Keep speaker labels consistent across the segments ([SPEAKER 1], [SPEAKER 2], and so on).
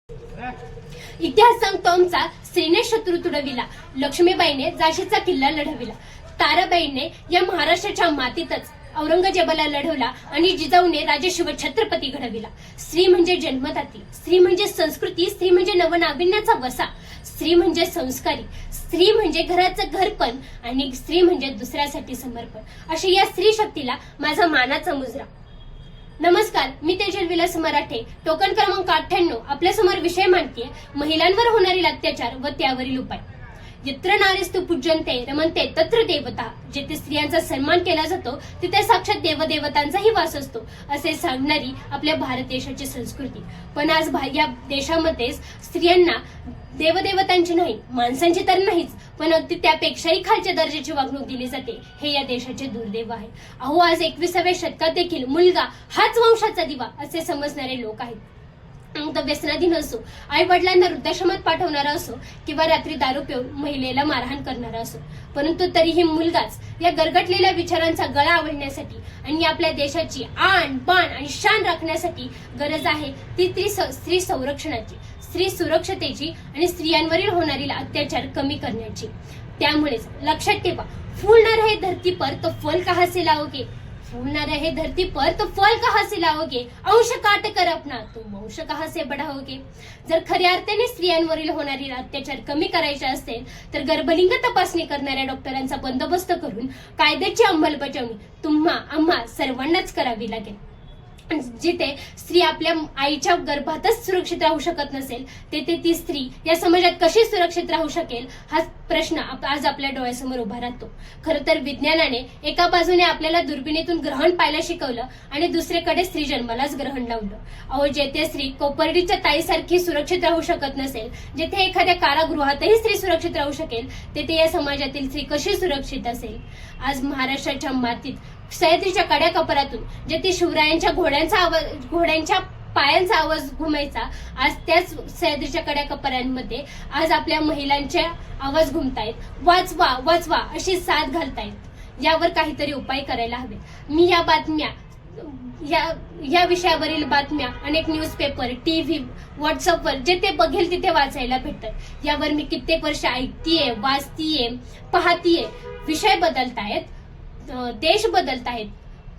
[SPEAKER 1] इतिहास सांगतो आमचा, स्त्रीने शत्रू तुडविला, लक्ष्मीबाईने झाशीचा किल्ला लढविला, ताराबाईने या महाराष्ट्राच्या मातीतच औरंगजेबाला लढवला आणि जिजाऊने राजे शिवछत्रपती घडविला. स्त्री म्हणजे जन्मदाती, स्त्री म्हणजे संस्कृती, स्त्री म्हणजे नवनाविन्याचा वसा, स्त्री म्हणजे संस्कारी, स्त्री म्हणजे घराचं घरपण आणि स्त्री म्हणजे दुसऱ्यासाठी समर्पण. अशी या स्त्री शक्तीला माझा मानाचा मुजरा. नमस्कार, मी तेजल विलास मराठे. टोकन क्रमांक 98 आपल्यासमोर विषय मांडतीये, महिलांवर होणारील अत्याचार व त्यावरील उपाय. यत्र नारीस्तु पूज्यन्ते रमन्ते तत्र देवता. जिथे स्त्रियांचा सन्मान केला जातो तिथे साक्षात देवदेवतांचाही वास असतो, असे सांगणारी आपल्या भारत देशाची संस्कृती. पण आज या देशामध्ये स्त्रियांना देवदेवतांची नाही, माणसांची तर नाहीच, पण अगदी त्यापेक्षाही खालच्या दर्जाची वागणूक दिली जाते. हे या देशाचे दुर्दैव आहे. अहो, आज 21व्या शतकात देखील मुलगा हाच वंशाचा दिवा असे समजणारे लोक आहेत. मग व्यसनाधीन असो, आई वडिलांना वृद्धाश्रमात पाठवणारा असो किंवा रात्री दारू पिऊन महिलेला मारहाण करणारा असो, परंतु तरीही मुलगाच या गरगटलेल्या विचारांचा गळा आवळण्यासाठी आणि आपल्या देशाची आण बाण आणि शान राखण्यासाठी गरज आहे ती स्त्री संरक्षणाची, स्त्री सुरक्षतेची आणि स्त्रियांवरील होणारी अत्याचार कमी करण्याची. त्यामुळेच लक्षात ठेवा, फूल न रहे धरती पर तो फल कहां से लाओगे, फूल न रहे धरती पर तो फल कहां से लाओगे, अंश काट कर अपना तुम वंश कहां से बढ़ाओगे. जर खऱ्या अर्थाने स्त्रियांवरील होणारी अत्याचार कमी करायचे असेल तर गर्भलिंग तपासणी करणाऱ्या डॉक्टरांचा बंदोबस्त करून कायद्याची अंमलबजावणी आम्हा सर्वांनाच करावी लागेल. जिथे स्त्री आपल्या आईच्या गर्भातच सुरक्षित राहू शकत नसेल, तेथे ती स्त्री या समाजात कशी सुरक्षित राहू शकेल, हा प्रश्न आज आपल्या डोळ्यासमोर उभा राहतो. खरं तर विज्ञानाने एका बाजूने आपल्याला दुर्बिणीतून ग्रहण पाहायला शिकवलं आणि दुसरीकडे स्त्री जन्मालाच ग्रहण लावलं. अहो, जेथे स्त्री कोपर्डीच्या ताईसारखी सुरक्षित राहू शकत नसेल, जेथे एखाद्या कारागृहातही स्त्री सुरक्षित राहू शकेल, तेथे या समाजातील स्त्री कशी सुरक्षित असेल. आज महाराष्ट्राच्या मातीत सह्याद्रीच्या कड्या कपरातून जेथे शिवरायांच्या घोड्यांच्या पायांचा आवाज घुमायचा, आज त्याच सह्याद्रीच्या कड्या कपऱ्यांमध्ये आज आपल्या महिलांचे आवाज घुमतायत. वाचवा वाचवा अशी साथ घालतायत. यावर काहीतरी उपाय करायला हवे. मी या बातम्या या विषयावरील बातम्या अनेक न्यूजपेपर, टीव्ही, व्हॉट्सअपवर जिथे बघेल तिथे वाचायला भेटतात. यावर मी कित्येक वर्ष ऐकतीये, वाचतीये, पाहतीये. विषय बदलतायत, देश बदलतायत,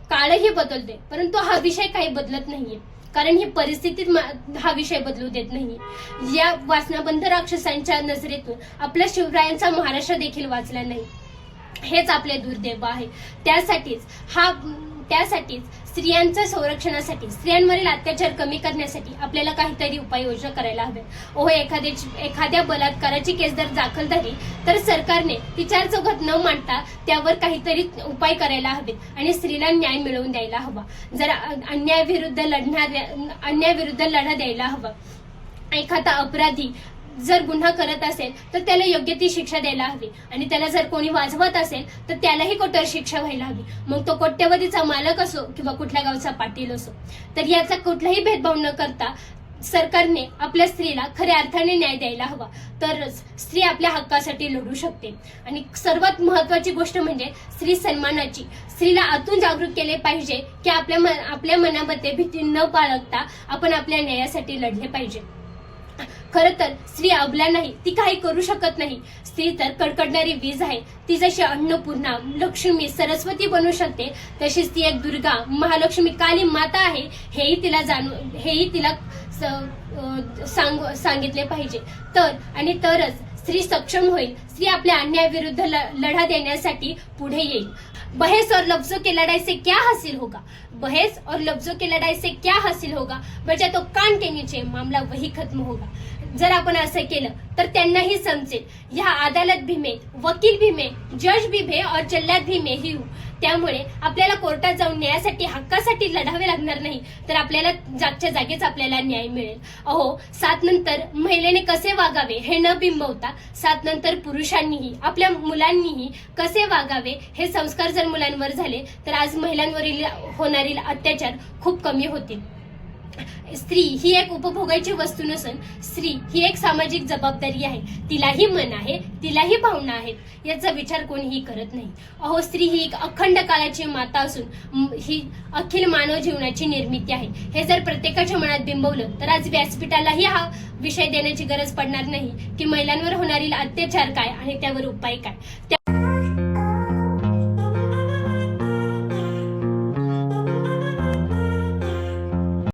[SPEAKER 1] काळही बदलते, परंतु हा विषय काही बदलत नाहीये. कारण ही परिस्थितीत हा विषय बदलू देत नाहीये. या वासनाबंध राक्षसांच्या नजरेतून आपल्या शिवरायांचा महाराष्ट्र देखील वाचला नाही. हेच आपले दुर्दैव आहे. त्यासाठीच स्त्रियांच्या संरक्षणासाठी, स्त्रियांवरील अत्याचार कमी करण्यासाठी आपल्याला काहीतरी उपाययोजना करायला हव्या. एखाद्या बलात्काराची केस जर दाखल झाली तर सरकारने ती चार चौघात न मांडता त्यावर काहीतरी उपाय करायला हवेत आणि स्त्रीला न्याय मिळवून द्यायला हवा. जर अन्यायाविरुद्ध लढा द्यायला हवा. एखादा अपराधी जर गुन्हा करत असेल तर त्याला योग्य ती शिक्षा द्यायला हवी आणि त्याला जर कोणी वाजवत असेल तर त्यालाही कठोर शिक्षा व्हायला हवी. मग तो कोट्यवधीचा मालक असो किंवा कुठल्या गावचा पाटील असो. तर याचा कुठलाही भेदभाव न करता सरकारने आपल्या स्त्रीला खऱ्या अर्थाने न्याय द्यायला हवा. तरच स्त्री आपल्या हक्कासाठी लढू शकते. आणि सर्वात महत्वाची गोष्ट म्हणजे स्त्री सन्मानाची. स्त्रीला आतून जागृत केले पाहिजे की आपल्या मनामध्ये भीती न बाळगता आपण आपल्या न्यायासाठी लढले पाहिजे. खरं तर स्त्री अबला नाही, ती काही करू शकत नाही. स्त्री तर कडकडणारी वीज आहे. ती जशी अन्नपूर्णा, लक्ष्मी, सरस्वती बनू शकते, तशीच ती एक दुर्गा, महालक्ष्मी, काली माता आहे. हेही तिला सांगितले पाहिजे. तरच स्त्री सक्षम होईल. स्त्री आपल्या अन्यायाविरुद्ध लढा देण्यासाठी पुढे येईल. बहस और लफ्जों की लड़ाई से क्या हासिल होगा, बहस और लफ्जों की लड़ाई से क्या हासिल होगा, बचा तो कान के नीचे मामला वही खत्म होगा. जर आपण असं केलं तर त्यांनाही समजेल, या अदालत भी में, वकील भी में, जज भी में और जल्लाद भी में ही हूं. त्यामुळे आपल्याला कोर्टात जाऊन न्यायासाठी, हक्कासाठी लढावे लागणार नाही, तर आपल्याला जागच्या जागेच आपल्याला न्याय मिळेल. अहो, 7 नंतर महिलेने कसे वागावे हे न बिंबवता 7 नंतर पुरुषांनीही, आपल्या मुलांनीही कसे वागावे हे संस्कार जर मुलांवर झाले तर आज महिलांवरील होणारी अत्याचार खूप कमी होतील. स्त्री ही एक उपभोगाची वस्तू नसून स्त्री ही एक सामाजिक जबाबदारी आहे. तिलाही मन आहे, तिलाही भावना आहेत, याचा विचार कोणीही करत नाही. अहो, स्त्री ही एक अखंड काळाची माता असून ही अखिल मानव जीवनाची निर्मिती आहे. हे जर प्रत्येकाच्या मनात बिंबवलं तर आज व्यासपीठालाही हा विषय देण्याची गरज पडणार नाही की महिलांवर होणारी अत्याचार काय आणि त्यावर उपाय काय.